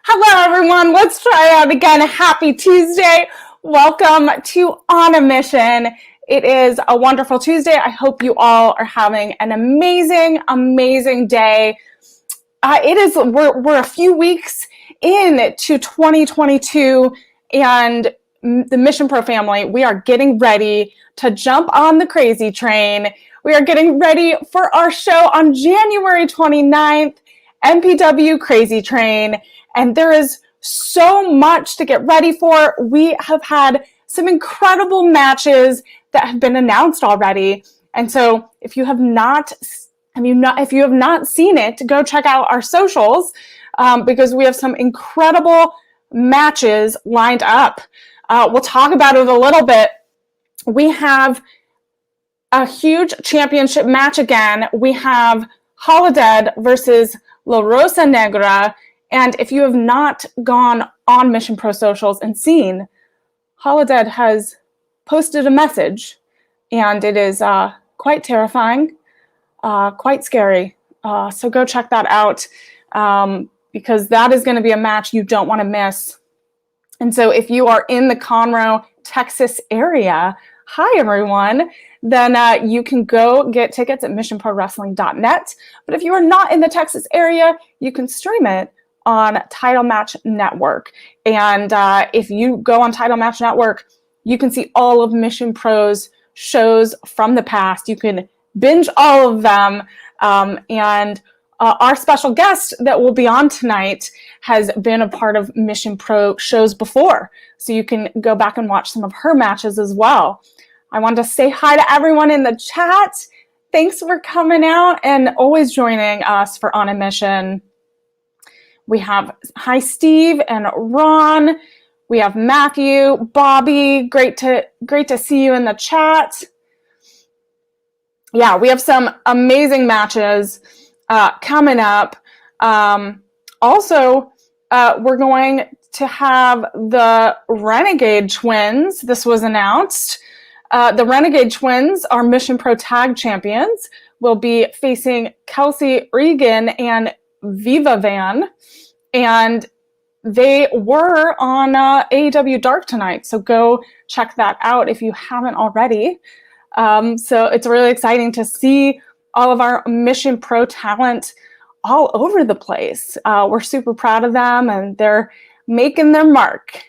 Hello, everyone. Let's try out again. Happy Tuesday. Welcome to On a Mission. It is a wonderful Tuesday. I hope you all are having an amazing, amazing day. We're a few weeks into 2022, and the Mission Pro family, we are getting ready to jump on the crazy train. We are getting ready for our show on January 29th, MPW Crazy Train. And there is so much to get ready for. We have had some incredible matches that have been announced already. And so if you have not seen it, go check out our socials because we have some incredible matches lined up. We'll talk about it a little bit. We have a huge championship match again. We have Holodead versus La Rosa Negra. And if you have not gone on Mission Pro socials and seen, Holodead has posted a message, and it is quite terrifying, quite scary. So go check that out because that is going to be a match you don't want to miss. And so if you are in the Conroe, Texas area, hi everyone, then you can go get tickets at missionprowrestling.net. But if you are not in the Texas area, you can stream it on Title Match Network. And if you go on Title Match Network, you can see all of Mission Pro's shows from the past. You can binge all of them. And our special guest that will be on tonight has been a part of Mission Pro shows before. So you can go back and watch some of her matches as well. I wanted to say hi to everyone in the chat. Thanks for coming out and always joining us for On a Mission. We have, hi, Steve and Ron. We have Matthew, Bobby. Great to see you in the chat. Yeah, we have some amazing matches coming up. Also, we're going to have the Renegade Twins. This was announced. The Renegade Twins are Mission Pro Tag Champions. Will be facing Kelsey Regan and Viva Van, and they were on AEW Dark tonight, so go check that out if you haven't already. So it's really exciting to see all of our Mission Pro talent all over the place. We're super proud of them, and they're making their mark.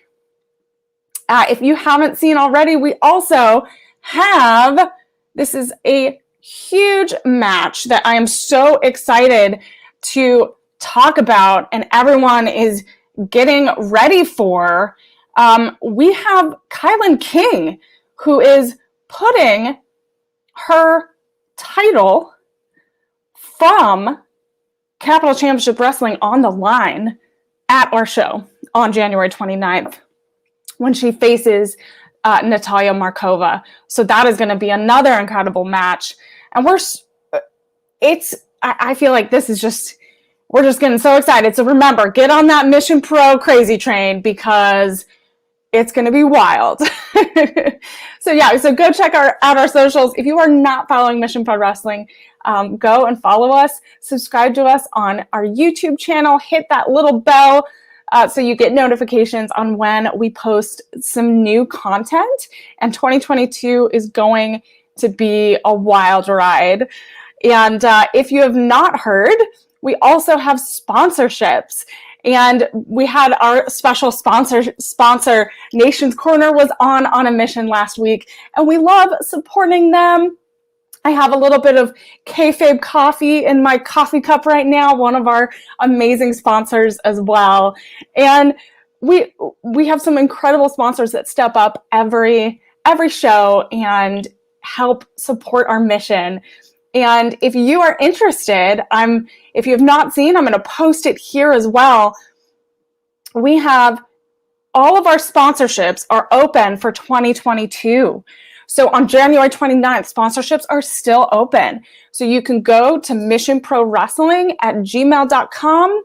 If you haven't seen already, we also have, this is a huge match that I am so excited to talk about and everyone is getting ready for. We have Kylan King, who is putting her title from Capital Championship Wrestling on the line at our show on January 29th when she faces Natalia Markova. So that is going to be another incredible match. And I feel like this is we're just getting so excited. So remember, get on that Mission Pro crazy train because it's going to be wild. So go check out our socials. If you are not following Mission Pro Wrestling, go and follow us. Subscribe to us on our YouTube channel. Hit that little bell so you get notifications on when we post some new content. And 2022 is going to be a wild ride. And if you have not heard, we also have sponsorships. And we had our special sponsor, Nation's Corner, was on a mission last week. And we love supporting them. I have a little bit of kayfabe coffee in my coffee cup right now, one of our amazing sponsors as well. And we have some incredible sponsors that step up every show and help support our mission. And if you are interested, if you have not seen, I'm going to post it here as well. We have all of our sponsorships are open for 2022. So on January 29th, sponsorships are still open. So you can go to missionprowrestling@gmail.com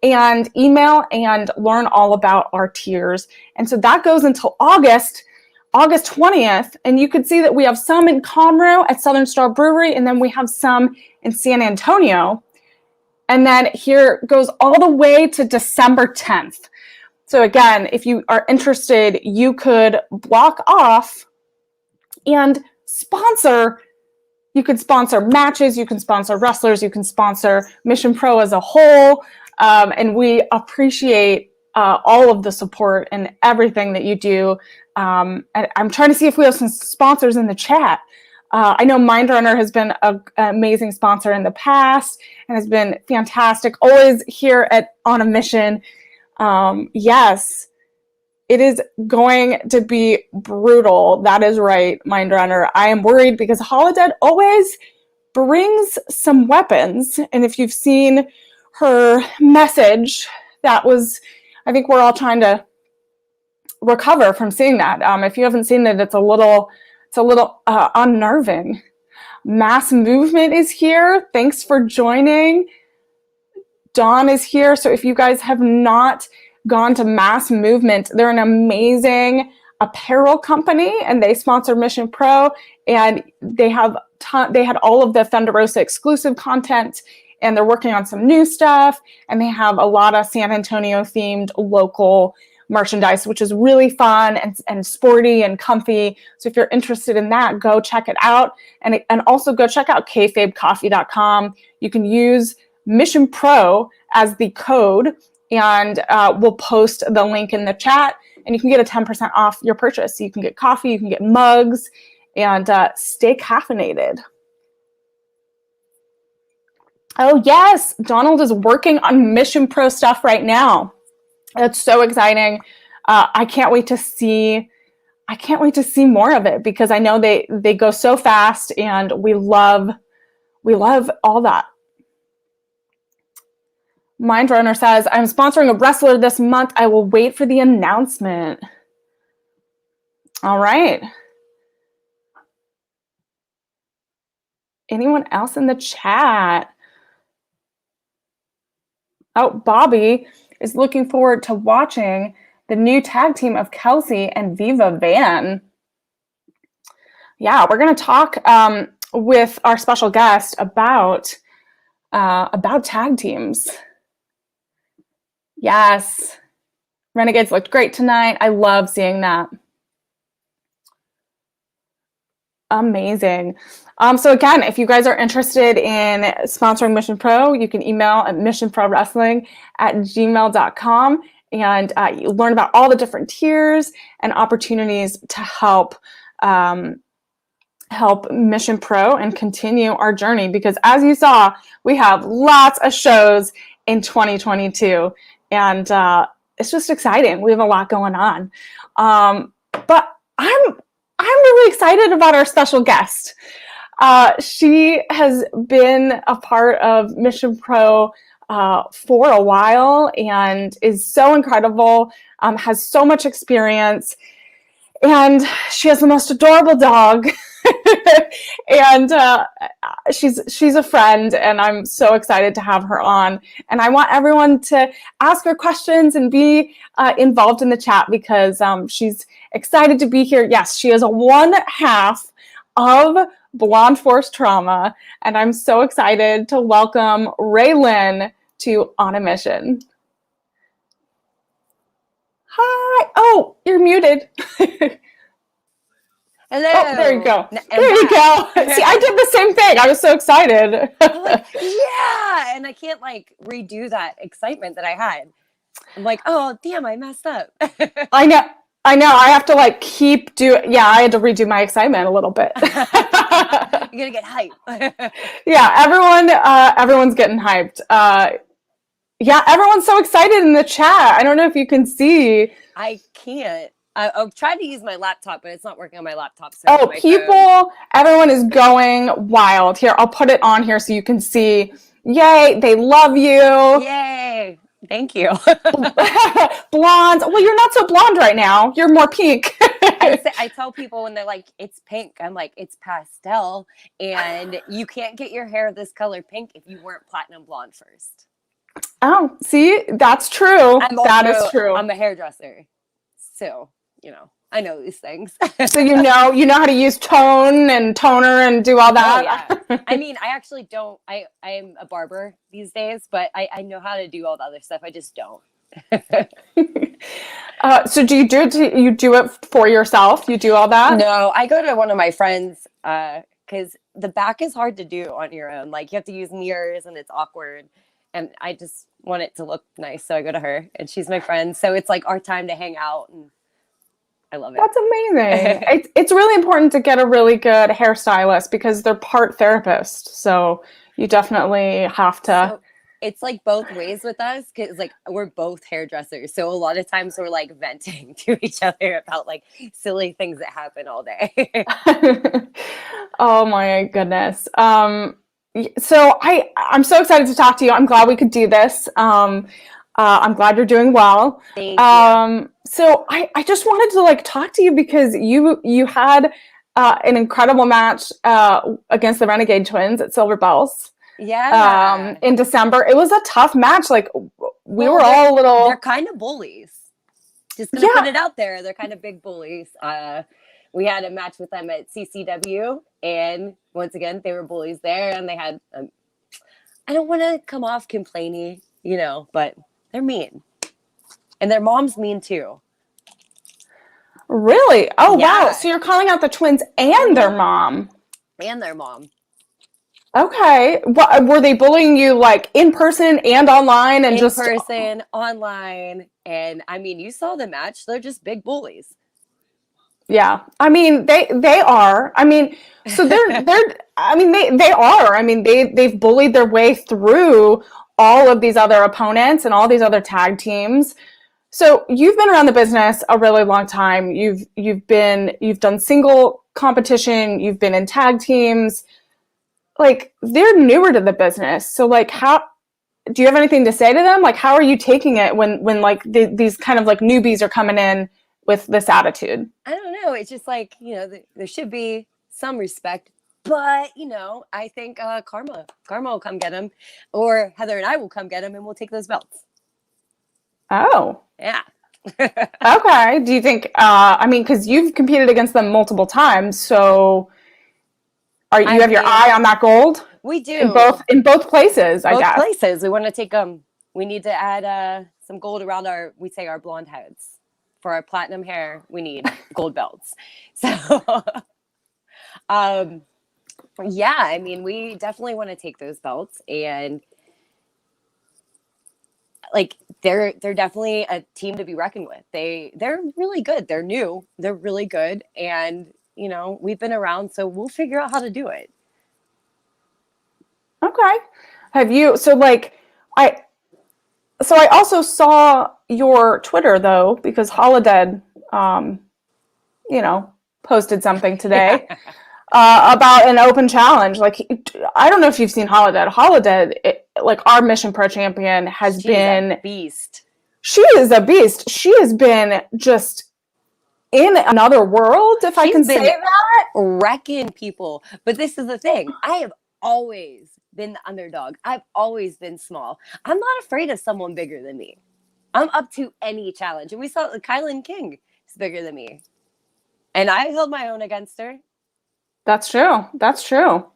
and email and learn all about our tiers. And so that goes until August 20th, and you can see that we have some in Conroe at Southern Star Brewery, and then we have some in San Antonio. And then here goes all the way to December 10th. So again, if you are interested, you could block off and sponsor. You can sponsor matches, you can sponsor wrestlers, you can sponsor Mission Pro as a whole. And we appreciate all of the support and everything that you do. And I'm trying to see if we have some sponsors in the chat. I know Mindrunner has been an amazing sponsor in the past and has been fantastic. Always here On a Mission. Yes, it is going to be brutal. That is right, Mindrunner. I am worried because Holodead always brings some weapons. And if you've seen her message, that was, I think we're all trying to recover from seeing that. If you haven't seen it, it's a little unnerving. Mass Movement is here. Thanks for joining. Dawn is here. So if you guys have not gone to Mass Movement, they're an amazing apparel company and they sponsor Mission Pro, and they had all of the Thunder Rosa exclusive content, and they're working on some new stuff, and they have a lot of San Antonio themed local merchandise, which is really fun and sporty and comfy. So if you're interested in that, go check it out. And also go check out kayfabecoffee.com. You can use Mission Pro as the code, and we'll post the link in the chat, and you can get a 10% off your purchase. So you can get coffee, you can get mugs, and stay caffeinated. Oh yes, Donald is working on Mission Pro stuff right now. That's so exciting. I can't wait to see more of it, because I know they go so fast, and we love all that. Mindrunner says, I'm sponsoring a wrestler this month. I will wait for the announcement. All right. Anyone else in the chat? Oh, Bobby is looking forward to watching the new tag team of Kelsey and Viva Van. Yeah, we're going to talk with our special guest about tag teams. Yes, Renegades looked great tonight. I love seeing that. Amazing. So again, if you guys are interested in sponsoring Mission Pro, you can email at missionprowrestling@gmail.com, and you learn about all the different tiers and opportunities to help Mission Pro and continue our journey. Because as you saw, we have lots of shows in 2022, and it's just exciting. We have a lot going on. But I'm really excited about our special guest. She has been a part of Mission Pro for a while and is so incredible, has so much experience, and she has the most adorable dog. And she's a friend, and I'm so excited to have her on. And I want everyone to ask her questions and be involved in the chat, because she's excited to be here. Yes, she is one half of Blonde Force Trauma, and I'm so excited to welcome Ray Lynn to On a Mission. Hi. Oh, you're muted. Hello. Oh, there you go. There you go. See, I did the same thing. I was so excited. I'm like, yeah, and I can't like redo that excitement that I had. I'm like, oh, damn, I messed up. I know. I have to like keep doing. Yeah, I had to redo my excitement a little bit. You're gonna get hype. Yeah, everyone's getting hyped. Yeah, everyone's so excited in the chat. I don't know if you can see. I can't. I've tried to use my laptop, but it's not working on my laptop. So everyone is going wild. Here, I'll put it on here so you can see. Yay, they love you. Yay, thank you. Blonde. Well, you're not so blonde right now. You're more pink. I tell people when they're like, it's pink, I'm like, it's pastel. And you can't get your hair this color pink if you weren't platinum blonde first. Oh, see, that's true. That is true. I'm a hairdresser. So, I know these things. So you know how to use tone and toner and do all that. Oh, yeah. I mean, I actually don't. I am a barber these days, but I know how to do all the other stuff. I just don't. So do you do it for yourself? You do all that? No, I go to one of my friends because the back is hard to do on your own. Like you have to use mirrors and it's awkward. And I just want it to look nice. So I go to her and she's my friend. So it's like our time to hang out and I love it. That's amazing. It's really important to get a really good hairstylist because they're part therapist. So you definitely have to. So it's like both ways with us because like we're both hairdressers. So a lot of times we're like venting to each other about like silly things that happen all day. Oh my goodness. So I'm so excited to talk to you. I'm glad we could do this. I'm glad you're doing well. Thank you. So I just wanted to like talk to you because you had an incredible match against the Renegade Twins at Silver Bells. Yeah. In December. It was a tough match. Like we were all a little. They're kind of bullies. Just gonna put it out there. They're kind of big bullies. We had a match with them at CCW, and once again, they were bullies there, and they had. I don't want to come off complaining, but they're mean, and their mom's mean too. Really? Oh yeah. Wow! So you're calling out the Twins and their mom. And their mom. Okay. What, were they bullying you like in person and online and just in person, online, and I mean, you saw the match. They're just big bullies. Yeah. I mean, they are. I mean, so they're I mean, they are. I mean, they've bullied their way through all of these other opponents and all these other tag teams. So you've been around the business a really long time. You've done single competition, you've been in tag teams. Like they're newer to the business. So like how do you have anything to say to them? Like how are you taking it when like these kind of like newbies are coming in with this attitude? I don't know. It's just like, there should be some respect, but I think karma will come get them, or Heather and I will come get them and we'll take those belts. Oh. Yeah. Okay. Do you think I mean, because you've competed against them multiple times, so you have your eye on that gold? We do. In both places, I guess. Both places. We want to take them. We need to add some gold around our blonde heads. For our platinum hair, we need gold belts. So, yeah, I mean, we definitely want to take those belts, and like they're definitely a team to be reckoned with. They're really good. They're new. They're really good, and we've been around, so we'll figure out how to do it. Okay. Have you, so I also saw your Twitter though, because Holodead, posted something today about an open challenge. Like, I don't know if you've seen Holodead. Holodead, like our Mission Pro champion She's been a beast. She is a beast. She has been just in another world, if I can say that. Wrecking people. But this is the thing. I have always been the underdog. I've always been small. I'm not afraid of someone bigger than me. I'm up to any challenge. And we saw Kylan King is bigger than me. And I held my own against her. That's true. That's true.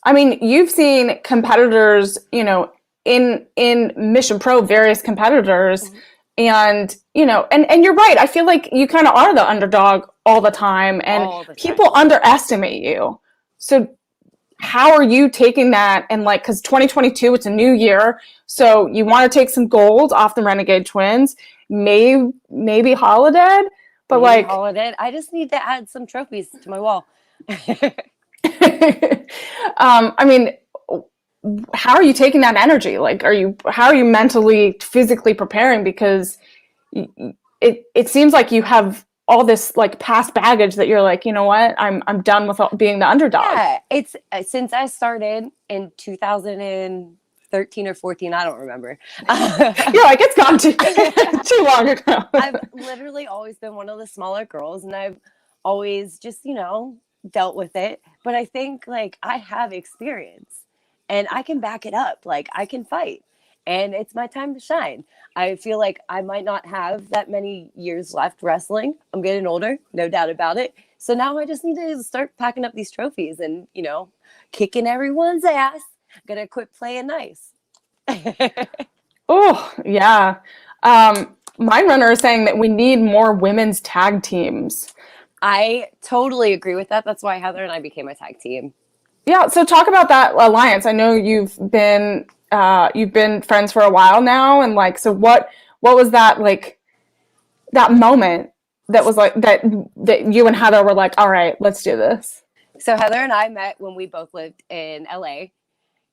I mean, you've seen competitors, in Mission Pro, various competitors. Mm-hmm. And, and you're right. I feel like you kind of are the underdog all the time and people underestimate you. So how are you taking that? And like, cause 2022, it's a new year. So you want to take some gold off the Renegade Twins, maybe Holodead, but maybe Holodead. I just need to add some trophies to my wall. I mean, how are you taking that energy? Like, how are you mentally, physically preparing? Because it seems like you have all this like past baggage that you're like, you know what, I'm done with being the underdog. Yeah, it's since I started in 2013 or 14, I don't remember. You're like, it's gone too long ago. I've literally always been one of the smaller girls, and I've always just dealt with it. But I think like I have experience, and I can back it up. Like I can fight. and it's my time to shine. I feel like I might not have that many years left wrestling. I'm getting older, no doubt about it. So now I just need to start packing up these trophies and, kicking everyone's ass. Gonna quit playing nice. Oh, yeah. My runner is saying that we need more women's tag teams. I totally agree with that. That's why Heather and I became a tag team. Yeah, so talk about that alliance. I know you've been friends for a while now, and like, so what was that like, that moment that was like that you and Heather were like, all right, let's do this? So Heather and I met when we both lived in LA.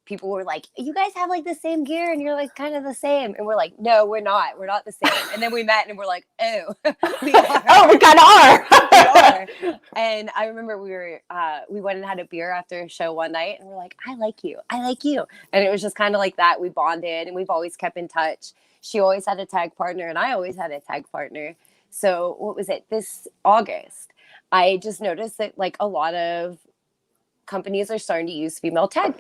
People were like, you guys have like the same gear and you're like kind of the same. And we're like, no, we're not. We're not the same. And then we met and we're like, oh, we are. Oh, we kind of are. We are. And I remember we went and had a beer after a show one night and we're like, I like you. I like you. And it was just kind of like that. We bonded and we've always kept in touch. She always had a tag partner and I always had a tag partner. So what was it? This August, I just noticed that like a lot of companies are starting to use female tag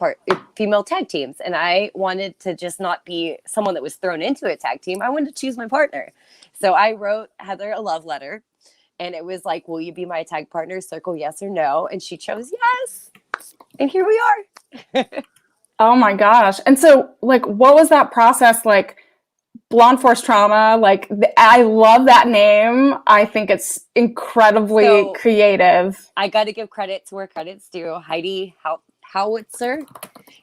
teams. And I wanted to just not be someone that was thrown into a tag team. I wanted to choose my partner. So I wrote Heather a love letter and it was like, will you be my tag partner? Circle yes or no. And she chose yes. And here we are. Oh my gosh. And so like, what was that process like? Blonde Force Trauma, like I love that name. I think it's incredibly creative. I got to give credit to where credit's due. Heidi Howitzer,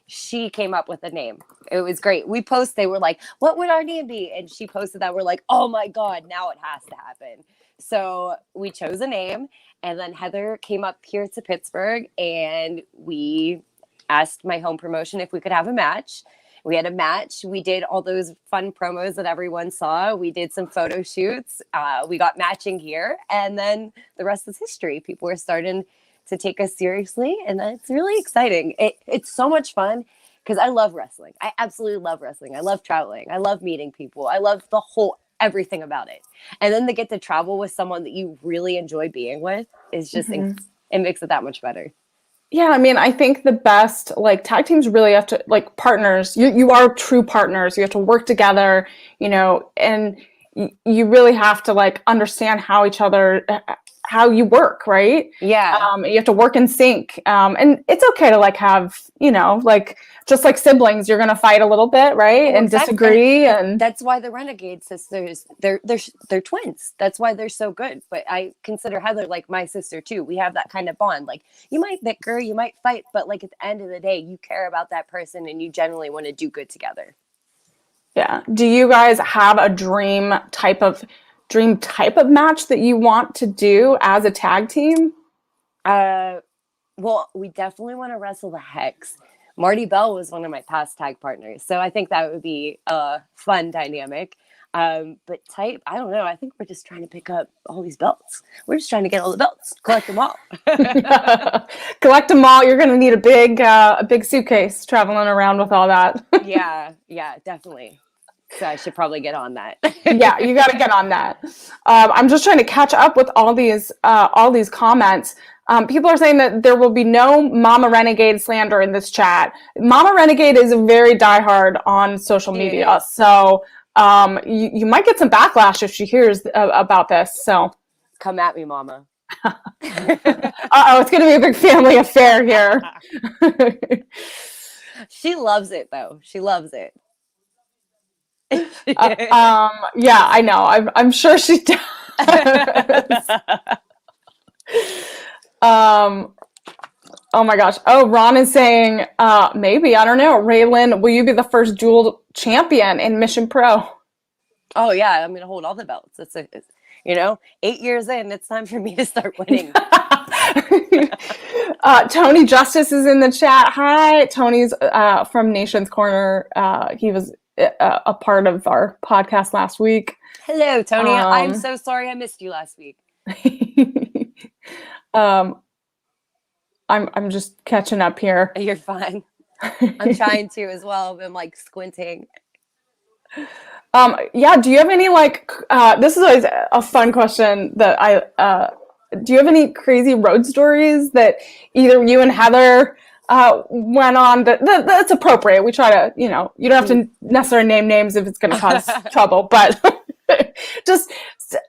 she came up with the name. It was great. They were like, what would our name be? And she posted that. We're like, oh my God, now it has to happen. So we chose a name and then Heather came up here to Pittsburgh and we asked my home promotion if we could have a match. We had a match. We did all those fun promos that everyone saw. We did some photo shoots. We got matching gear. And then the rest is history. People are starting to take us seriously. And it's really exciting. It's so much fun because I love wrestling. I absolutely love wrestling. I love traveling. I love meeting people. I love the whole everything about it. And then to get to travel with someone that you really enjoy being with is just, it makes it that much better. Yeah, I mean, I think the best, like, tag teams really have to, like, partners, you are true partners. You have to work together, and you really have to, like, understand how you work, right? Yeah. You have to work in sync. And it's okay to, like, have, like, just like siblings, you're going to fight a little bit, right? Well, and disagree. And that's why the Renegade sisters, they're twins. That's why they're so good. But I consider Heather like my sister too. We have that kind of bond. Like you might bicker, you might fight, but like at the end of the day, you care about that person and you generally want to do good together. Yeah. Do you guys have a dream type of match that you want to do as a tag team? Well, we definitely want to wrestle the Hex. Marty Bell was one of my past tag partners. So I think that would be a fun dynamic. But type, I don't know. I think we're just trying to pick up all these belts. We're just trying to get all the belts, collect them all. Collect them all. You're going to need a big suitcase traveling around with all that. Yeah, definitely. So I should probably get on that. Yeah, you got to get on that. I'm just trying to catch up with all these comments. People are saying that there will be no Mama Renegade slander in this chat. Mama Renegade is very diehard on social media, so you might get some backlash if she hears about this. So come at me, Mama. It's going to be a big family affair here. She loves it, though. She loves it. Yeah, I know. I'm sure she does. Oh my gosh. Oh, Ron is saying, maybe, I don't know. Ray Lynn, will you be the first dual champion in Mission Pro? Oh yeah, I'm going to hold all the belts. It's 8 years in, it's time for me to start winning. Tony Justice is in the chat. Hi, Tony's from Nation's Corner. He was a part of our podcast last week. Hello, Tony. I'm so sorry I missed you last week. I'm just catching up here. You're fine. I'm trying to as well. I'm like squinting. Yeah. Do you have any this is always a fun question that do you have any crazy road stories that either you and Heather went on. That's appropriate. We try to, you don't have to necessarily name names if it's going to cause trouble, but just,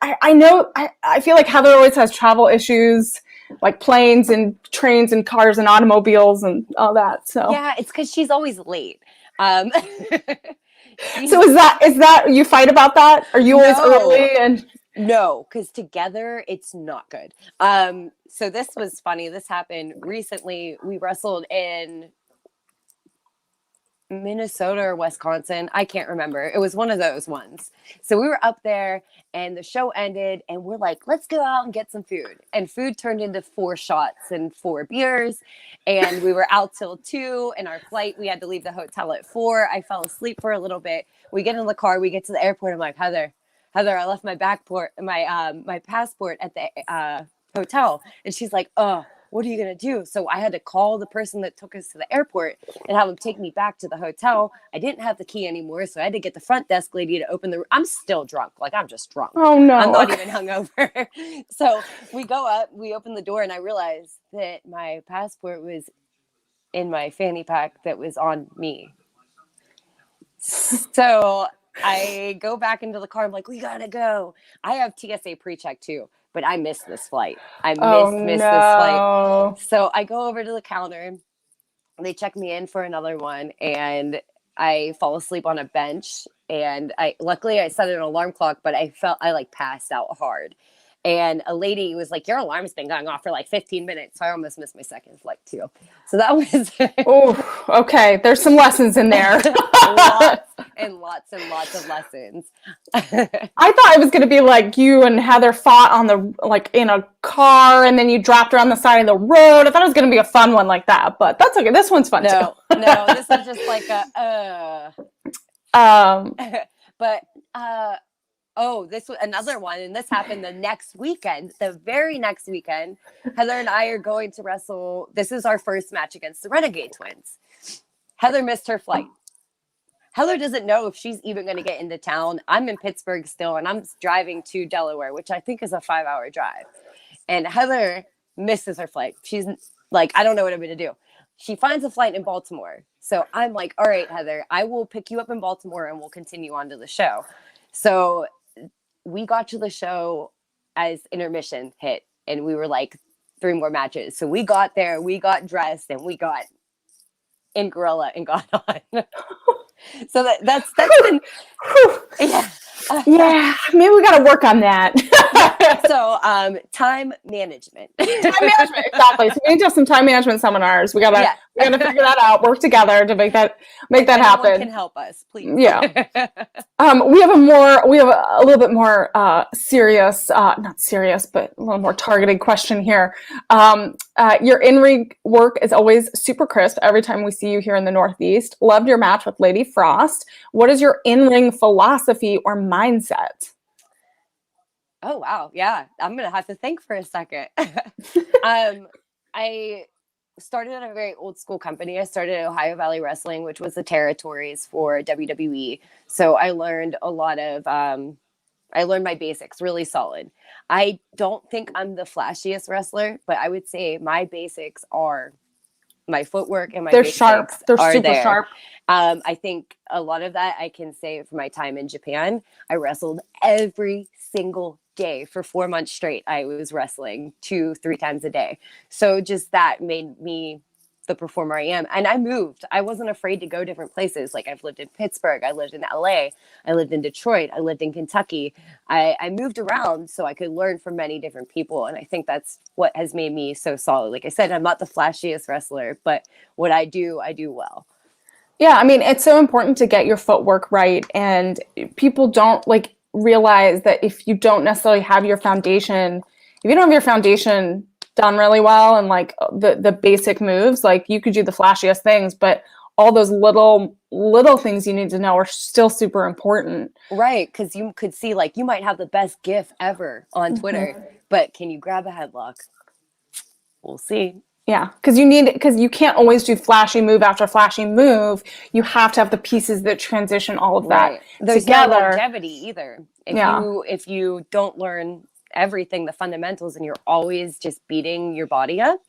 I know, I feel like Heather always has travel issues, like planes and trains and cars and automobiles and all that. So yeah, it's because she's always late. So is that you fight about that? Are you always early? And no, because together it's not good. So this was funny. This happened recently. We wrestled in Minnesota or Wisconsin. I can't remember. It was one of those ones. So we were up there and the show ended and we're like, let's go out and get some food. And food turned into 4 shots and 4 beers. And we were out till 2 and our flight, we had to leave the hotel at 4. I fell asleep for a little bit. We get in the car, we get to the airport. I'm like, Heather, I left my my passport at the hotel. And she's like, oh, what are you going to do? So I had to call the person that took us to the airport and have them take me back to the hotel. I didn't have the key anymore. So I had to get the front desk lady to open I'm still drunk. Like, I'm just drunk. Oh no. I'm not even hungover. So we go up, we open the door and I realized that my passport was in my fanny pack that was on me. So I go back into the car. I'm like, we got to go. I have TSA pre-check too. But I missed this flight. I missed this flight. So I go over to the counter. They check me in for another one. And I fall asleep on a bench. And luckily I set an alarm clock, but I passed out hard. And a lady was like, your alarm's been going off for like 15 minutes. So I almost missed my second flight too. So that was... Oh, okay. There's some lessons in there. lots and lots of lessons. I thought it was going to be like you and Heather fought in a car and then you dropped her on the side of the road. I thought it was going to be a fun one like that, but that's okay. This one's fun too. No, this was just like this was another one, and this happened the very next weekend. Heather and I are going to wrestle. This is our first match against the Renegade Twins. Heather missed her flight. Heather doesn't know if she's even going to get into town. I'm in Pittsburgh still, and I'm driving to Delaware, which I think is a 5-hour drive. And Heather misses her flight. She's like, I don't know what I'm going to do. She finds a flight in Baltimore. So I'm like, all right, Heather, I will pick you up in Baltimore and we'll continue on to the show. So we got to the show as intermission hit, and we were like 3 more matches. So we got there, we got dressed, and we got in Gorilla and got on. So that's been, yeah. Yeah, maybe we got to work on that. So time management. Exactly. So we need to have some time management seminars. We gotta figure that out. Work together to make that happen. Can help us, please. Yeah. We have a little bit more serious, not serious, but a little more targeted question here. Your in-ring work is always super crisp every time we see you here in the Northeast. Loved your match with Lady Frost. What is your in-ring philosophy or mindset? Oh, wow. Yeah. I'm going to have to think for a second. I started at a very old school company. I started at Ohio Valley Wrestling, which was the territories for WWE. So I learned a lot of, I learned my basics really solid. I don't think I'm the flashiest wrestler, but I would say my basics are my footwork and my basics sharp. They're are super there. Sharp. I think a lot of that I can say from my time in Japan. I wrestled every single day for 4 months straight. I was wrestling 2-3 times a day. So just that made me the performer I am. And I moved. I wasn't afraid to go different places. Like I've lived in Pittsburgh. I lived in LA. I lived in Detroit. I lived in Kentucky. I moved around so I could learn from many different people. And I think that's what has made me so solid. Like I said, I'm not the flashiest wrestler, but what I do well. Yeah. I mean, it's so important to get your footwork right. And people don't realize that if you don't necessarily have your foundation, if you don't have your foundation done really well and the basic moves, you could do the flashiest things, but all those little things you need to know are still super important. Right. Because you could see you might have the best gif ever on Twitter, but can you grab a headlock? We'll see. Yeah. Because you can't always do flashy move after flashy move. You have to have the pieces that transition all of that There's together. no longevity either. If you don't learn everything, the fundamentals, and you're always just beating your body up,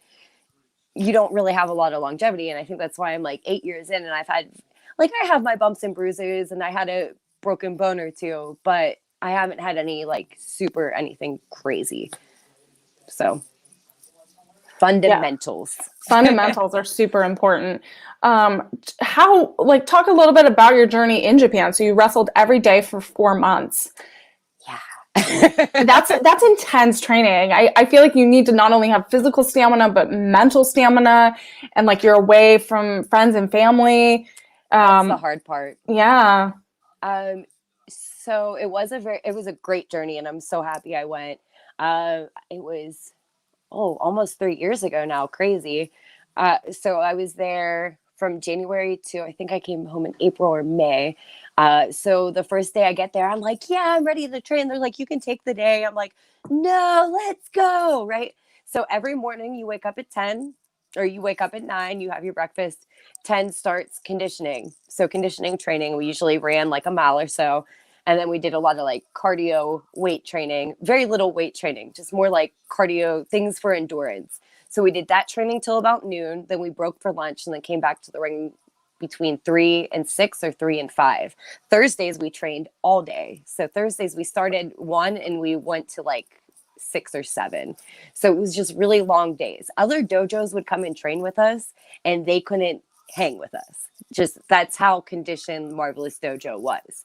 you don't really have a lot of longevity. And I think that's why I'm like 8 years in, and I have my bumps and bruises, and I had a broken bone or two, but I haven't had any like super anything crazy. So fundamentals. Fundamentals are super important. Talk a little bit about your journey in Japan. So you wrestled every day for 4 months. Yeah. That's intense training. I feel like you need to not only have physical stamina, but mental stamina, and like you're away from friends and family. That's the hard part. Yeah. So it was a great journey, and I'm so happy I went. It was, almost 3 years ago now. Crazy. So I was there from January to, I think I came home in April or May. So the first day I get there, I'm like, yeah, I'm ready to train. They're like, you can take the day. I'm like, no, let's go. Right. So every morning you wake up at 10, or you wake up at 9, you have your breakfast. 10 starts conditioning. So conditioning training, we usually ran like a mile or so. And then we did a lot of like cardio weight training, very little weight training, just more like cardio things for endurance. So we did that training till about noon. Then we broke for lunch and then came back to the ring between 3 and 6 or 3 and 5. Thursdays we trained all day. So Thursdays we started 1 and we went to like 6 or 7. So it was just really long days. Other dojos would come and train with us and they couldn't hang with us. Just that's how conditioned Marvelous Dojo was.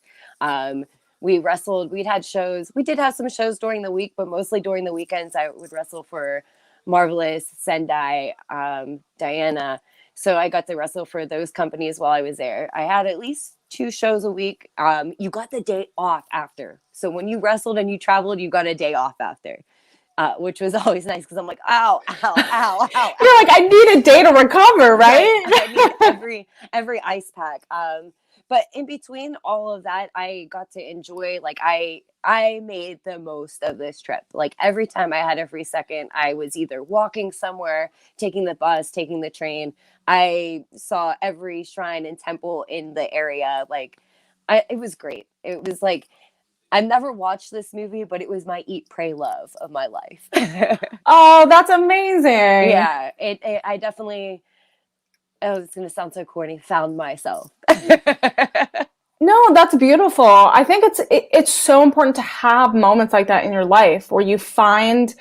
We wrestled, we'd had shows. We did have some shows during the week, but mostly during the weekends, I would wrestle for Marvelous, Sendai, Diana. So I got to wrestle for those companies while I was there. I had at least 2 shows a week. You got the day off after. So when you wrestled and you traveled, you got a day off after. Which was always nice because I'm like, ow, ow, ow, ow. You're like, I need a day to recover, right? I need every ice pack. But in between all of that, I got to enjoy, like, I made the most of this trip. Like every time I had a free second, I was either walking somewhere, taking the bus, taking the train. I saw every shrine and temple in the area. Like, it was great. It was like, I've never watched this movie, but it was my eat, pray, love of my life. Oh, that's amazing. Yeah, I definitely, it's going to sound so corny, found myself. No, that's beautiful. I think it's so important to have moments like that in your life where you find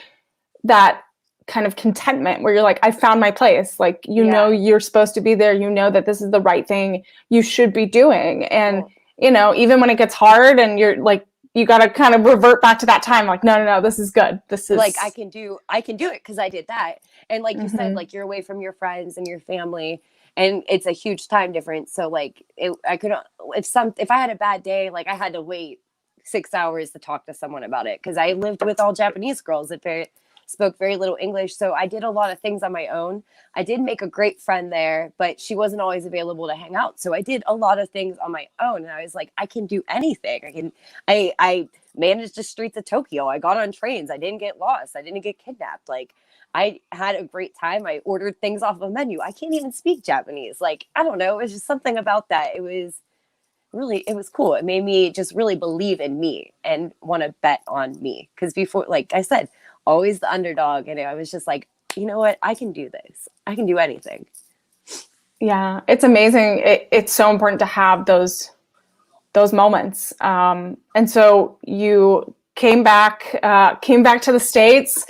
that kind of contentment where you're like, I found my place. Like, know, you're supposed to be there. You know that this is the right thing you should be doing. And, even when it gets hard and you're like, you got to kind of revert back to that time. Like, no, this is good. This is like, I can do it because I did that. And like you said, like you're away from your friends and your family, and it's a huge time difference. So like I couldn't, if I had a bad day, like I had to wait 6 hours to talk to someone about it because I lived with all Japanese girls that spoke very little English. So I did a lot of things on my own. I did make a great friend there, but she wasn't always available to hang out. So I did a lot of things on my own. And I was like, I can do anything. I managed the streets of Tokyo. I got on trains. I didn't get lost. I didn't get kidnapped. Like, I had a great time. I ordered things off a menu. I can't even speak Japanese. Like, I don't know. It was just something about that. It was cool. It made me just really believe in me and want to bet on me. Because before, like I said, always the underdog. And I was just like, you know what? I can do this. I can do anything. Yeah, it's amazing. It's so important to have those moments. And so you came back to the States,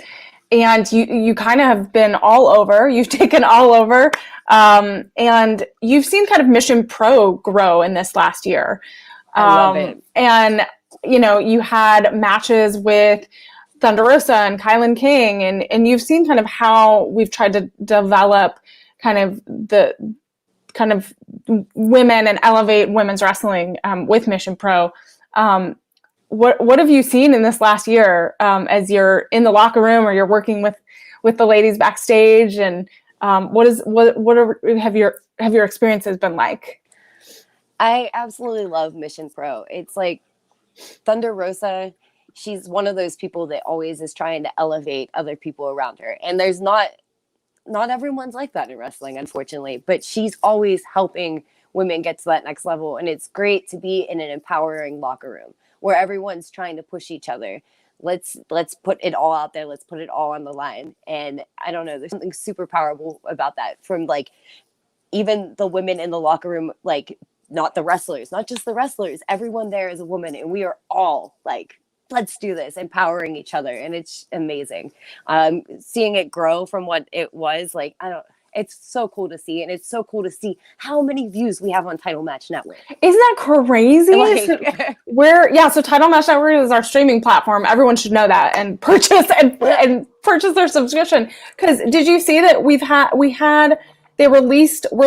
and you kind of have been all over. You've taken all over, and you've seen kind of Mission Pro grow in this last year. I love it. And you had matches with Thunder Rosa and Kylan King, and you've seen kind of how we've tried to develop kind of the kind of women and elevate women's wrestling with Mission Pro. What have you seen in this last year as you're in the locker room or you're working with the ladies backstage, and have your experiences been like? I absolutely love Mission Pro. It's like Thunder Rosa. She's one of those people that always is trying to elevate other people around her. And there's not everyone's like that in wrestling, unfortunately, but she's always helping women get to that next level. And it's great to be in an empowering locker room where everyone's trying to push each other. let's put it all out there. Let's put it all on the line. And I don't know, there's something super powerful about that, from like even the women in the locker room, like not the wrestlers, not just the wrestlers, everyone there is a woman, and we are all like, let's do this, empowering each other. And it's amazing. Seeing it grow from what it was, like, it's so cool to see. And it's so cool to see how many views we have on Title Match Network. Isn't that crazy? Like, so Title Match Network is our streaming platform. Everyone should know that and purchase their subscription. Because did you see that we're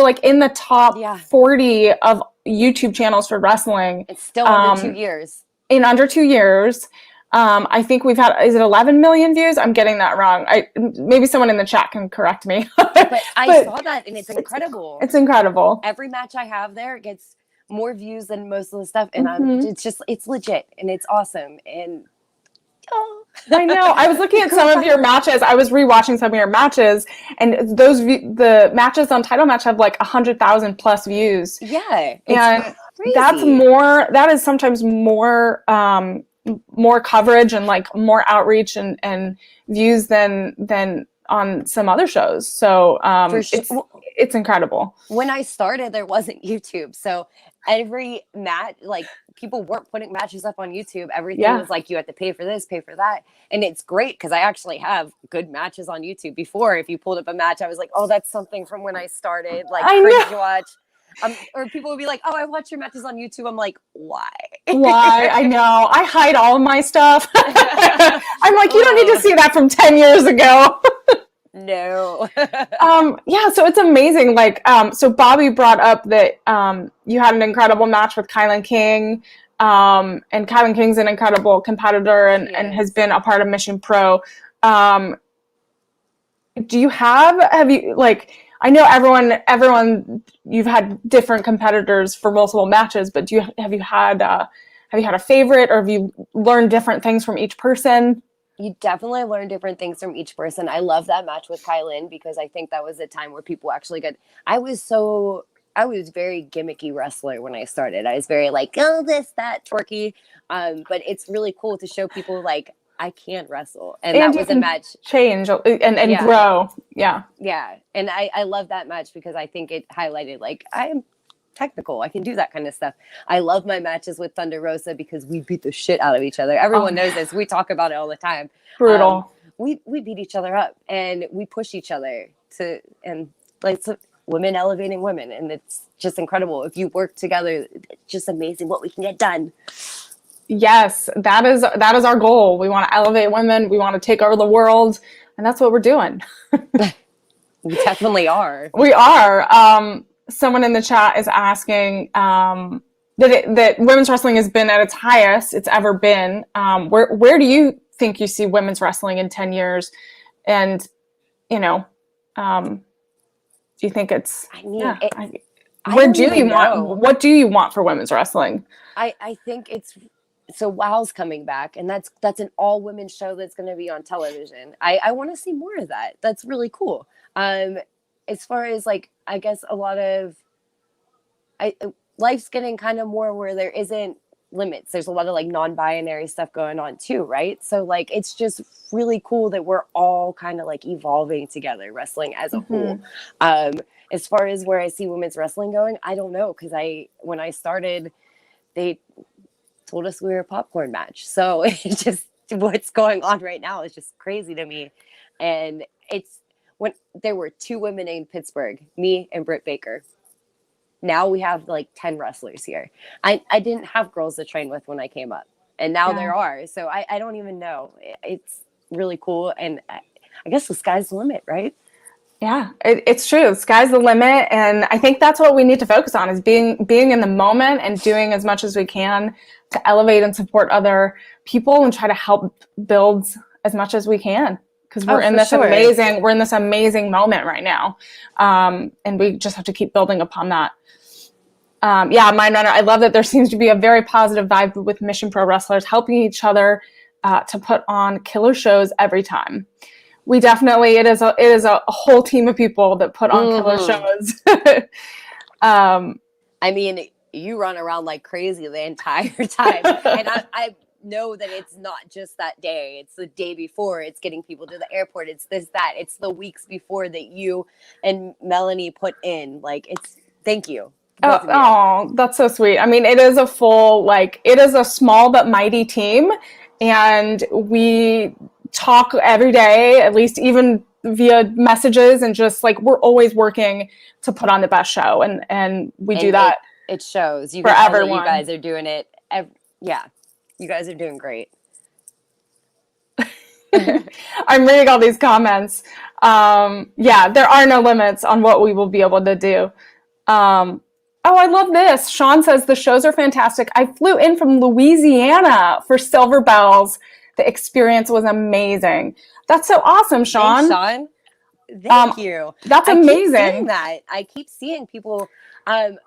like in the top 40 of YouTube channels for wrestling. It's still under 2 years. In under 2 years. I think we've had, is it 11 million views? I'm getting that wrong. Maybe someone in the chat can correct me. But I saw that, and it's incredible. It's incredible. Every match I have there gets more views than most of the stuff. And it's legit, and it's awesome. And I know. I was looking at some of your matches. I was rewatching some of your matches, and the matches on Title Match have like 100,000 plus views. Yeah. And that is sometimes more coverage and like more outreach and views than on some other shows. So it's incredible. When I started, there wasn't YouTube. So every match, like, people weren't putting matches up on YouTube. Everything was like, you have to pay for this, pay for that. And it's great because I actually have good matches on YouTube. Before, if you pulled up a match, I was like, oh, that's something from when I started, like, cringe watch. Or people would be like, oh, I watch your matches on YouTube. I'm like, why? Why? I know. I hide all of my stuff. I'm like, you don't need to see that from 10 years ago. No. So it's amazing. Like, so Bobby brought up that you had an incredible match with Kylan King. And Kylan King's an incredible competitor and has been a part of Mission Pro. Have you, like, I know everyone, you've had different competitors for multiple matches, but have you had a favorite, or have you learned different things from each person? You definitely learn different things from each person. I love that match with Kylan because I think that was a time where people actually I was very gimmicky wrestler when I started. I was very like, oh, this, that, twerky. But it's really cool to show people like, I can wrestle. And that was a match. Change and grow. Yeah. Yeah. And I love that match because I think it highlighted, like, I am technical. I can do that kind of stuff. I love my matches with Thunder Rosa because we beat the shit out of each other. Everyone knows this. We talk about it all the time. Brutal. We beat each other up and we push each other women elevating women. And it's just incredible. If you work together, it's just amazing what we can get done. Yes, that is our goal. We want to elevate women. We want to take over the world. And that's what we're doing. We definitely are. We are. Someone in the chat is asking that women's wrestling has been at its highest it's ever been. Where do you think you see women's wrestling in 10 years? And, do you think it's... what do you want for women's wrestling? I think so WOW's coming back, and that's an all women show that's going to be on television. I want to see more of that. That's really cool. As far as, like, I guess a lot of life's getting kind of more where there isn't limits. There's a lot of like non-binary stuff going on too, right? So like it's just really cool that we're all kind of like evolving together, wrestling as a whole. As far as where I see women's wrestling going, I don't know, because when I started, they told us we were a popcorn match. So it's just what's going on right now is just crazy to me. And it's when there were 2 women in Pittsburgh, me and Britt Baker. Now we have like 10 wrestlers here. I didn't have girls to train with when I came up, and now there are. So I don't even know. It's really cool. And I guess the sky's the limit, right? Yeah, it's true. The sky's the limit. And I think that's what we need to focus on, is being in the moment and doing as much as we can to elevate and support other people and try to help build as much as we can. Because we're in this amazing moment right now. And we just have to keep building upon that. Mindrunner, I love that there seems to be a very positive vibe with Mission Pro wrestlers helping each other to put on killer shows every time. We definitely, it is a whole team of people that put on killer shows. I mean, you run around like crazy the entire time. And know that it's not just that day. It's the day before. It's getting people to the airport. It's this, that. It's the weeks before that you and Melanie put in. Like, it's, thank you. Oh, that's so sweet. I mean, it is a full, like, it is a small but mighty team. And we talk every day, at least even via messages, and just like, we're always working to put on the best show. And we do that. It shows. You for can tell everyone. that you guys are doing it. Yeah. You guys are doing great. I'm reading all these comments. Yeah, there are no limits on what we will be able to do. Oh, I love this. Sean says the shows are fantastic. I flew in from Louisiana for Silver Bells. The experience was amazing. That's so awesome, Sean. Thanks, Sean. Thank you. That's amazing. I keep seeing people. I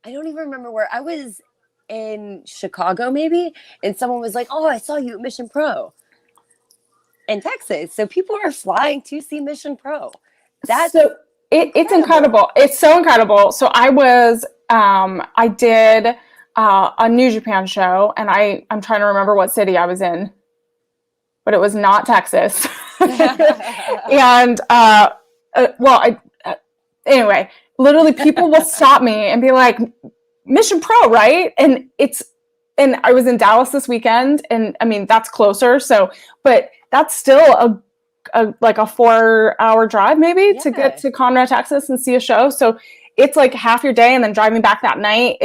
don't even remember where I was, in Chicago maybe, and someone was like, "Oh, I saw you at Mission Pro in Texas." So people are flying to see Mission Pro. That's so it's incredible. It's so incredible. So I did a New Japan show, and I'm trying to remember what city I was in, but it was not Texas. And anyway, literally people will stop me and be like, Mission Pro, right? And I was in Dallas this weekend, and I mean, that's closer. So, but that's still like a 4-hour drive maybe to get to Conroe, Texas and see a show. So it's like half your day, and then driving back that night.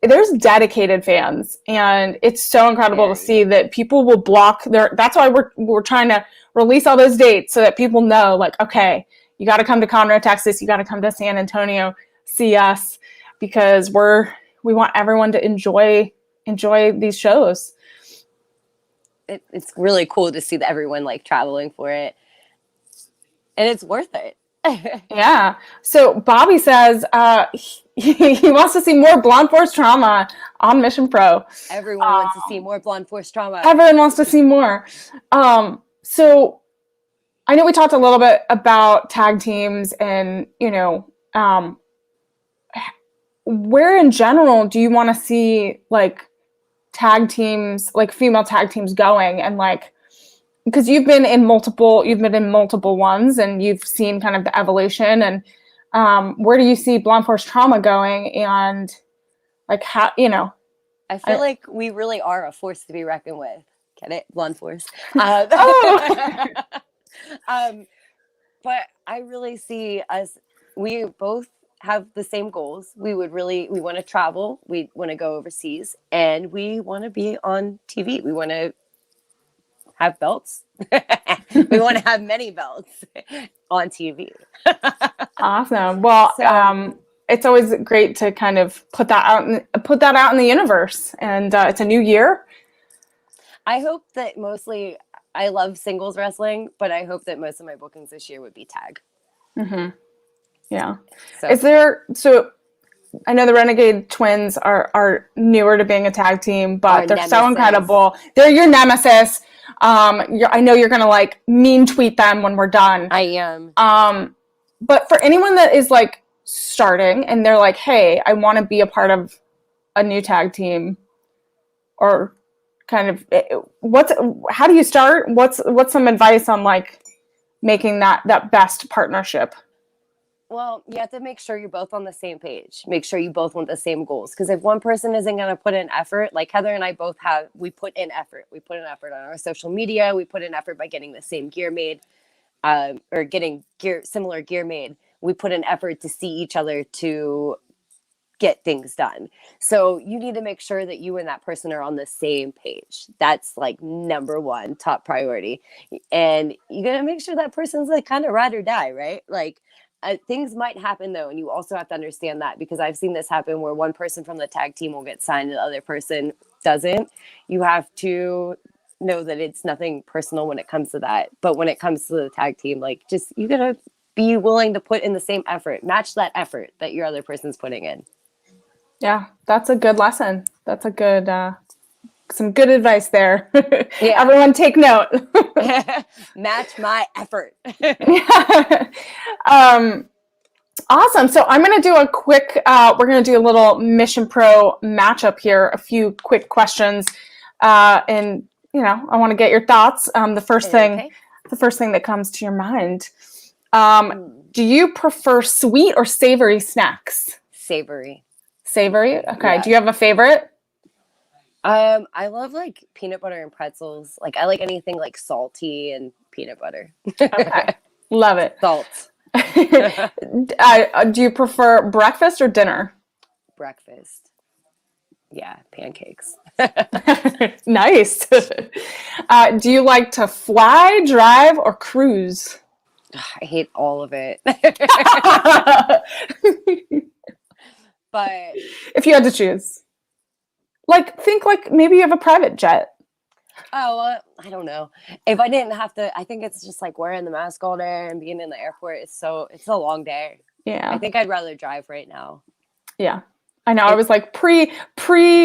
There's dedicated fans, and it's so incredible to see that people will block that's why we're trying to release all those dates so that people know, like, okay, you got to come to Conroe, Texas. You got to come to San Antonio, see us, because we want everyone to enjoy these shows. It's really cool to see that everyone like traveling for it, and it's worth it. Yeah. So Bobby says he wants to see more Blunt Force Trauma on Mission Pro. Everyone wants to see more Blunt Force Trauma. Everyone wants to see more. So I know we talked a little bit about tag teams, and where in general do you want to see like tag teams, like female tag teams going? And like, because you've been in multiple ones, and you've seen kind of the evolution, and where do you see Blunt Force Trauma going? And like, how, I feel like we really are a force to be reckoned with. Get it? Blunt Force. Oh. But I really see us, we both have the same goals. We want to travel. We want to go overseas, and we want to be on TV. We want to have belts. We want to have many belts on TV. Awesome. Well, it's always great to kind of put that out in the universe, and it's a new year. I hope that mostly, I love singles wrestling, but I hope that most of my bookings this year would be tag. Mm-hmm. Yeah. So I know the Renegade Twins are newer to being a tag team, but they're so incredible. They're your nemesis. I know you're going to like mean tweet them when we're done. I am. But for anyone that is like starting and they're like, hey, I want to be a part of a new tag team, or kind of how do you start? What's some advice on like making that best partnership? Well, you have to make sure you're both on the same page. Make sure you both want the same goals. Because if one person isn't going to put in effort, like Heather and I both we put in effort. We put in effort on our social media. We put in effort by getting the same gear made, or getting similar gear made. We put in effort to see each other to get things done. So you need to make sure that you and that person are on the same page. That's like number one, top priority. And you got to make sure that person's like kind of ride or die, right? Like, things might happen though, and you also have to understand that, because I've seen this happen where one person from the tag team will get signed and the other person doesn't. You have to know that it's nothing personal when it comes to that. But when it comes to the tag team, like, just, you gotta be willing to put in the same effort, match that effort that your other person's putting in. Yeah, that's a good lesson. That's a good some good advice there. Yeah. Everyone take note. Match my effort. Yeah. Awesome. So I'm going to do we're going to do a little Mission Pro matchup here. A few quick questions. And I want to get your thoughts. The first thing that comes to your mind. Do you prefer sweet or savory snacks? Savory. Savory? Okay. Yeah. Do you have a favorite? I love like peanut butter and pretzels. Like I like anything like salty and peanut butter. Okay. Love it. Salt. Do you prefer breakfast or dinner? Breakfast. Yeah, pancakes. Nice. Do you like to fly, drive, or cruise? I hate all of it. But if you had to choose, think maybe you have a private jet. I don't know. If I didn't have to, I think it's just like wearing the mask all day and being in the airport. It's a long day. Yeah. I think I'd rather drive right now. Yeah. I know. I was like pre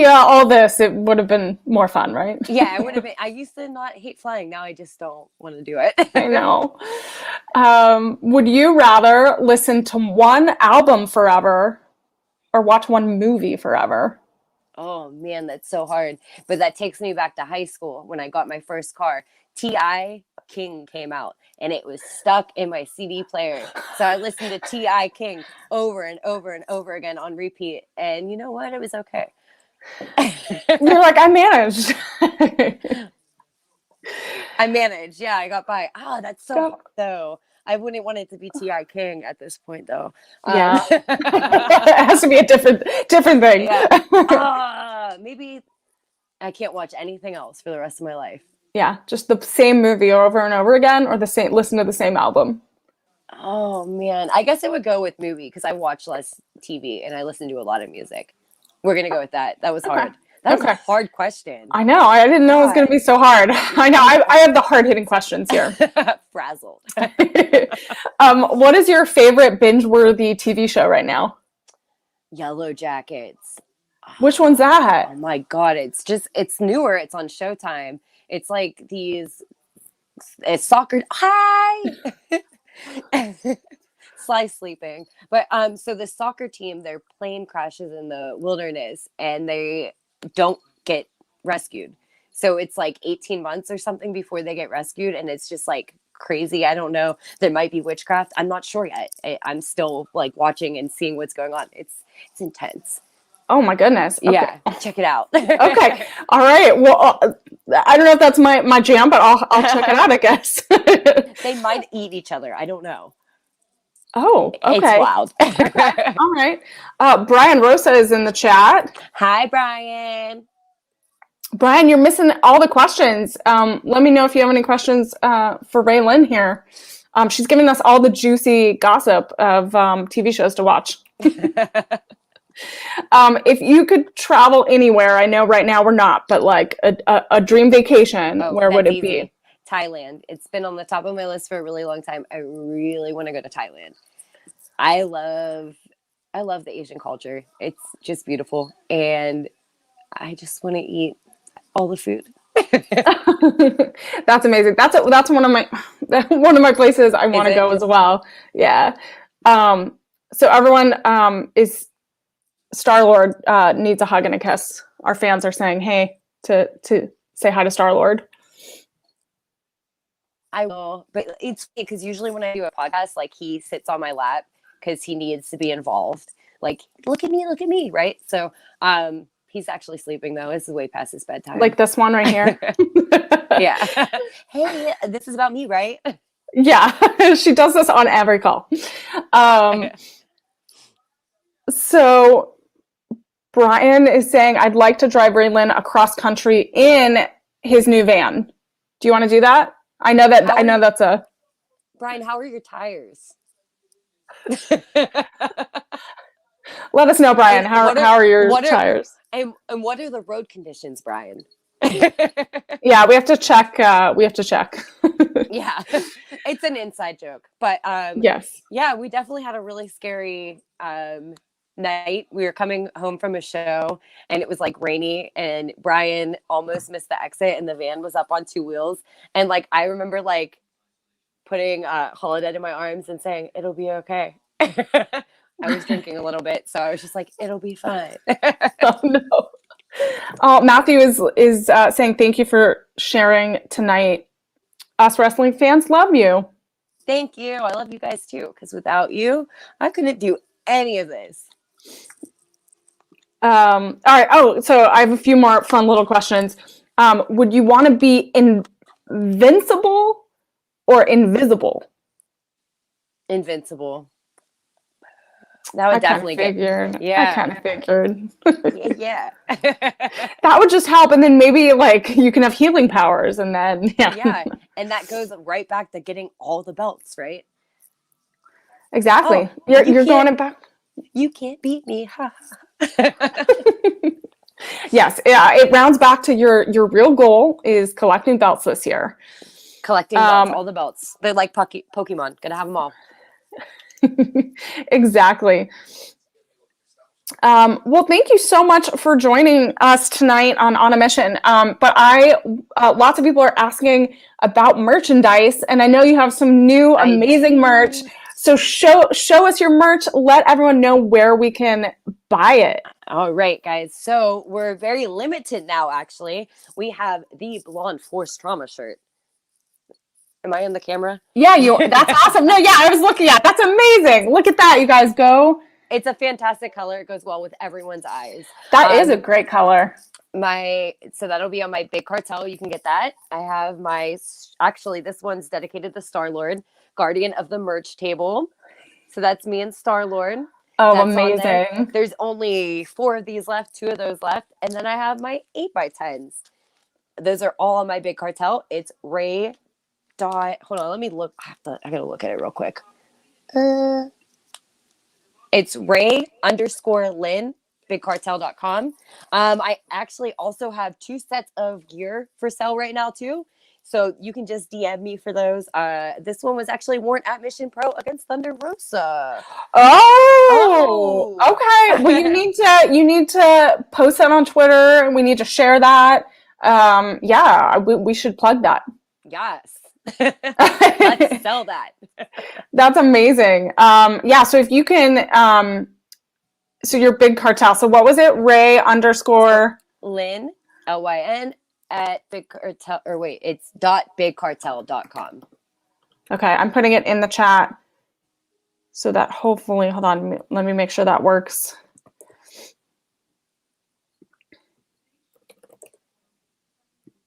all this, it would have been more fun, right? Yeah, it would have been. I used to not hate flying. Now I just don't want to do it. I know. Would you rather listen to one album forever or watch one movie forever? Oh man, that's so hard. But that takes me back to high school when I got my first car. T.I. King came out and it was stuck in my CD player. So I listened to T.I. King over and over and over again on repeat. And you know what? It was okay. You're like, I managed. I managed. Yeah, I got by. Oh, that's so hard, though. I wouldn't want it to be T.I. King at this point, though. Yeah. It has to be a different thing. Yeah. Maybe I can't watch anything else for the rest of my life. Yeah, just the same movie over and over again, or listen to the same album. Oh man, I guess it would go with movie because I watch less TV and I listen to a lot of music. We're gonna go with that. That was hard. That was a hard question. I know. I didn't know it was going to be so hard. I know. I have the hard-hitting questions here. Frazzled. What is your favorite binge-worthy TV show right now? Yellow Jackets. Which one's that? Oh my God. It's newer. It's on Showtime. It's like it's soccer. Hi. Sly sleeping. But so the soccer team, their plane crashes in the wilderness and they don't get rescued. So it's like 18 months or something before they get rescued. And it's just like crazy. I don't know. There might be witchcraft. I'm not sure yet. I'm still like watching and seeing what's going on. It's intense. Oh my goodness. Okay. Yeah. Check it out. Okay. All right. Well, I don't know if that's my jam, but I'll check it out, I guess. They might eat each other. I don't know. Oh, okay. It's wild. Okay. All right. Brian Rosa is in the chat. Hi, Brian. Brian, you're missing all the questions. Let me know if you have any questions for Ray Lynn here. She's giving us all the juicy gossip of TV shows to watch. If you could travel anywhere, I know right now we're not, but like a dream vacation, where would it be? Thailand. It's been on the top of my list for a really long time. I really want to go to Thailand. I love the Asian culture. It's just beautiful. And I just want to eat all the food. That's amazing. That's one of my places I want to go as well. Yeah. So everyone is Star-Lord needs a hug and a kiss. Our fans are saying, hey, to say hi to Star-Lord. I will, but it's because usually when I do a podcast, like he sits on my lap because he needs to be involved. Like, look at me, right? So he's actually sleeping though. This is way past his bedtime. Like this one right here. Yeah. Hey, this is about me, right? Yeah, she does this on every call. So Brian is saying, I'd like to drive Ray Lynn across country in his new van. Do you want to do that? I know that's a... Brian, how are your tires? Let us know, Brian. How are your tires? And what are the road conditions, Brian? Yeah, we have to check. Yeah, it's an inside joke, but yes, yeah, we definitely had a really scary night. We were coming home from a show, and it was like rainy, and Brian almost missed the exit, and the van was up on two wheels, and like I remember like putting Holodead in my arms and saying, "It'll be okay." I was drinking a little bit, so I was just like, "It'll be fine." Oh no. Oh, Matthew is saying thank you for sharing tonight. Us wrestling fans love you. Thank you. I love you guys too, because without you, I couldn't do any of this. All right. Oh, so I have a few more fun little questions. Would you want to be invincible or invisible? Invincible. That would definitely get. I kind of figured. Yeah. That would just help, and then maybe like you can have healing powers, and then Yeah, and that goes right back to getting all the belts, right? Exactly. Oh, You're going it back. You can't beat me. Ha. Yes, yeah. It rounds back to your real goal is collecting belts this year. Collecting belts, all the belts. They're like Pokemon. Gotta have them all. Exactly. Well, thank you so much for joining us tonight on a Mission. But lots of people are asking about merchandise, and I know you have some new amazing merch. So show us your merch. Let everyone know where we can buy it. All right, guys. So we're very limited now, actually. We have the Blonde Force Trauma shirt. Am I in the camera? Yeah, that's awesome. No, yeah, I was looking at. That's amazing. Look at that, you guys. Go. It's a fantastic color. It goes well with everyone's eyes. That is a great color. So that'll be on my Big Cartel. You can get that. I have actually, this one's dedicated to Star-Lord, Guardian of the Merch Table. So that's me and Star-Lord. Oh, that's amazing. There's only 4 of these left, 2 of those left. And then I have my 8x10s. Those are all on my Big Cartel. It's Ray. Hold on, let me look. I gotta look at it real quick. It's Ray_Lynn, bigcartel.com. I actually also have 2 sets of gear for sale right now too. So you can just DM me for those. This one was actually worn at Mission Pro against Thunder Rosa. Oh. Okay. Well, you need to post that on Twitter, and we need to share that. Yeah, we should plug that. Yes. Let's sell that. That's amazing. Yeah, so if you can, so your Big Cartel. So what was it? Ray_Lyn, Lyn, at Big Cartel, or wait, it's .bigcartel.com. Okay, I'm putting it in the chat so that hopefully, hold on, let me make sure that works.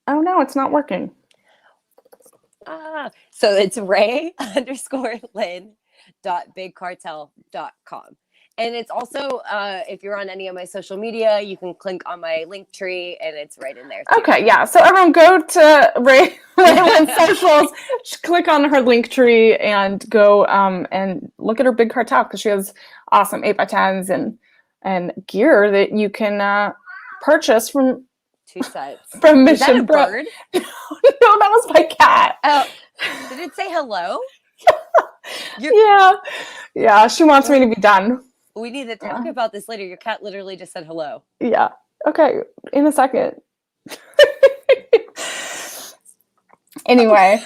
Oh no, it's not working. So it's Ray_Lyn.bigcartel.com. And it's also, if you're on any of my social media, you can click on my link tree and it's right in there too. Okay, yeah. So everyone go to Ray Lynn socials, click on her link tree and go and look at her Big Cartel because she has awesome 8x10s and gear that you can purchase from 2 sides. From Mission. Is that a bird? No, that was my cat. Oh, did it say hello? Yeah. She wants me to be done. We need to talk about this later. Your cat literally just said hello. Yeah. Okay. In a second. Anyway,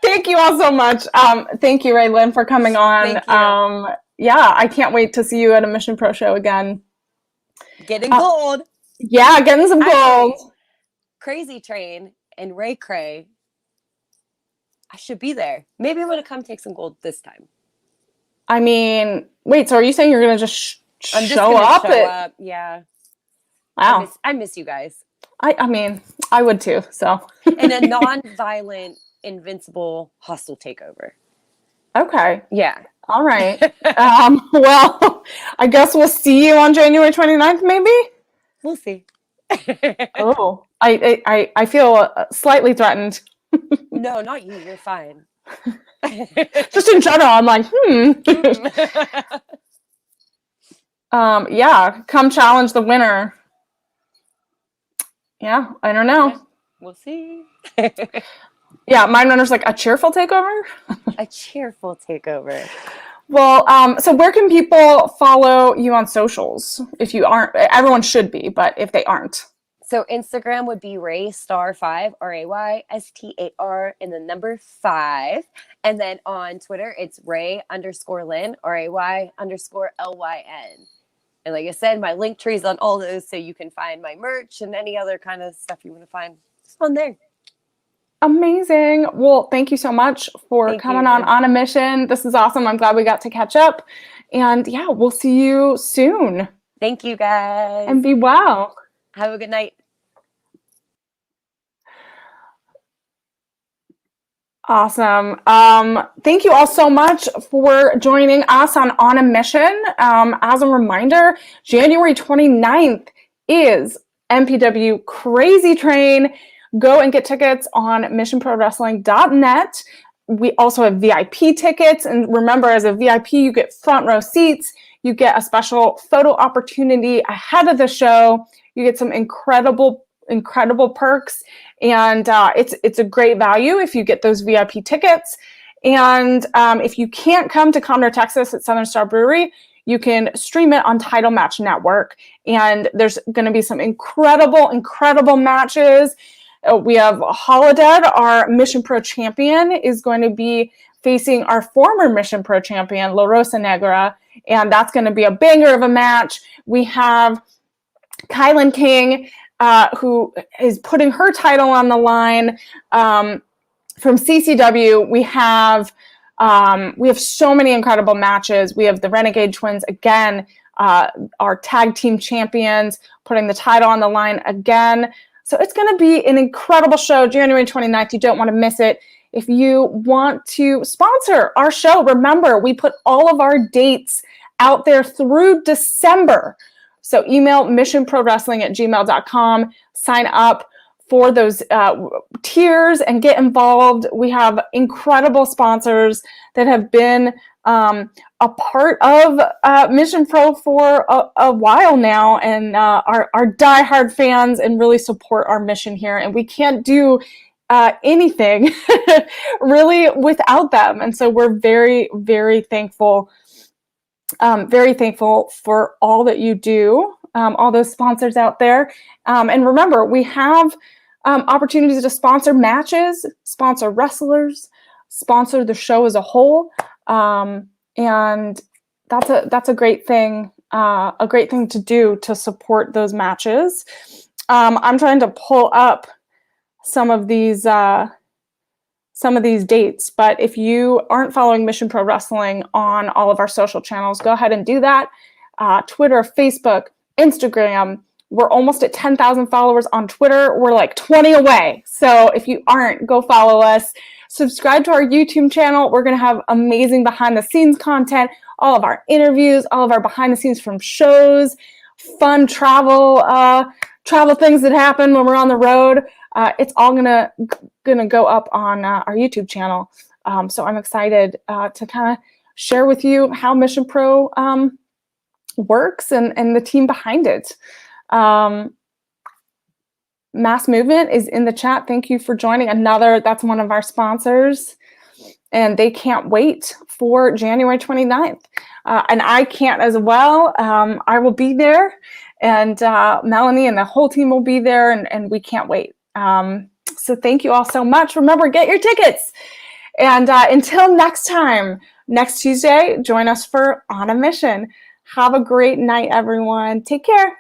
thank you all so much. Thank you, Ray Lynn, for coming on. Yeah, I can't wait to see you at a Mission Pro show again. Getting gold. Yeah, getting some gold. Crazy Train and Ray Cray. I should be there. Maybe I'm going to come take some gold this time. I mean, wait, so are you saying you're going to just show up? Yeah. Wow. I miss you guys. I mean, I would too, so. In a non-violent, invincible, hostile takeover. Okay. Yeah. All right. Well, I guess we'll see you on January 29th, maybe? We'll see. Oh, I feel slightly threatened. No, not you. You're fine. Just in general, I'm like, yeah, come challenge the winner. Yeah, I don't know. Okay. We'll see. Yeah, mine runner's like a cheerful takeover. A cheerful takeover. Well, so where can people follow you on socials? If you aren't, everyone should be, but if they aren't. So Instagram would be Raystar5, RAYSTAR, and the number 5. And then on Twitter, it's Ray_Lyn, RAY_LYN. And like I said, my link tree's on all those, so you can find my merch and any other kind of stuff you want to find. It's on there. Amazing. Well, thank you so much for coming on a mission. This is awesome. I'm glad we got to catch up. And yeah, we'll see you soon. Thank you, guys. And be well. Have a good night. Awesome. Thank you all so much for joining us on a Mission. As a reminder, January 29th is MPW Crazy Train. Go and get tickets on missionprowrestling.net. We also have VIP tickets. And remember, as a VIP, you get front row seats. You get a special photo opportunity ahead of the show. You get some incredible perks. And it's a great value if you get those VIP tickets. And if you can't come to Conroe, Texas at Southern Star Brewery, you can stream it on Title Match Network. And there's going to be some incredible matches. We have Holodead, our Mission Pro champion, is going to be facing our former Mission Pro champion, La Rosa Negra. And that's going to be a banger of a match. We have Kylan King, who is putting her title on the line from CCW. We have so many incredible matches. We have the Renegade Twins again, our tag team champions, putting the title on the line again. So it's going to be an incredible show, January 29th. You don't want to miss it. If you want to sponsor our show, remember, we put all of our dates out there through December. So email missionprowrestling@gmail.com, sign up for those tiers and get involved. We have incredible sponsors that have been a part of Mission Pro for a while now, and are diehard fans and really support our mission here. And we can't do anything really without them. And so we're very, very thankful. Very thankful for all that you do, all those sponsors out there. And remember, we have opportunities to sponsor matches, sponsor wrestlers, sponsor the show as a whole. And that's a great thing to do to support those matches. I'm trying to pull up some of these dates, but if you aren't following Mission Pro Wrestling on all of our social channels, go ahead and do that. Twitter, Facebook, Instagram. We're almost at 10,000 followers on Twitter. We're like 20 away. So if you aren't, go follow us. Subscribe to our YouTube channel. We're going to have amazing behind the scenes content, all of our interviews, all of our behind the scenes from shows, fun travel things that happen when we're on the road. It's all gonna go up on our YouTube channel. So I'm excited to kind of share with you how Mission Pro works and the team behind it. Mass Movement is in the chat. Thank you for joining. That's one of our sponsors. And they can't wait for January 29th. And I can't as well. I will be there. And Melanie and the whole team will be there. And we can't wait. So thank you all so much. Remember, get your tickets. And until next time, next Tuesday, join us for On a Mission. Have a great night, everyone. Take care.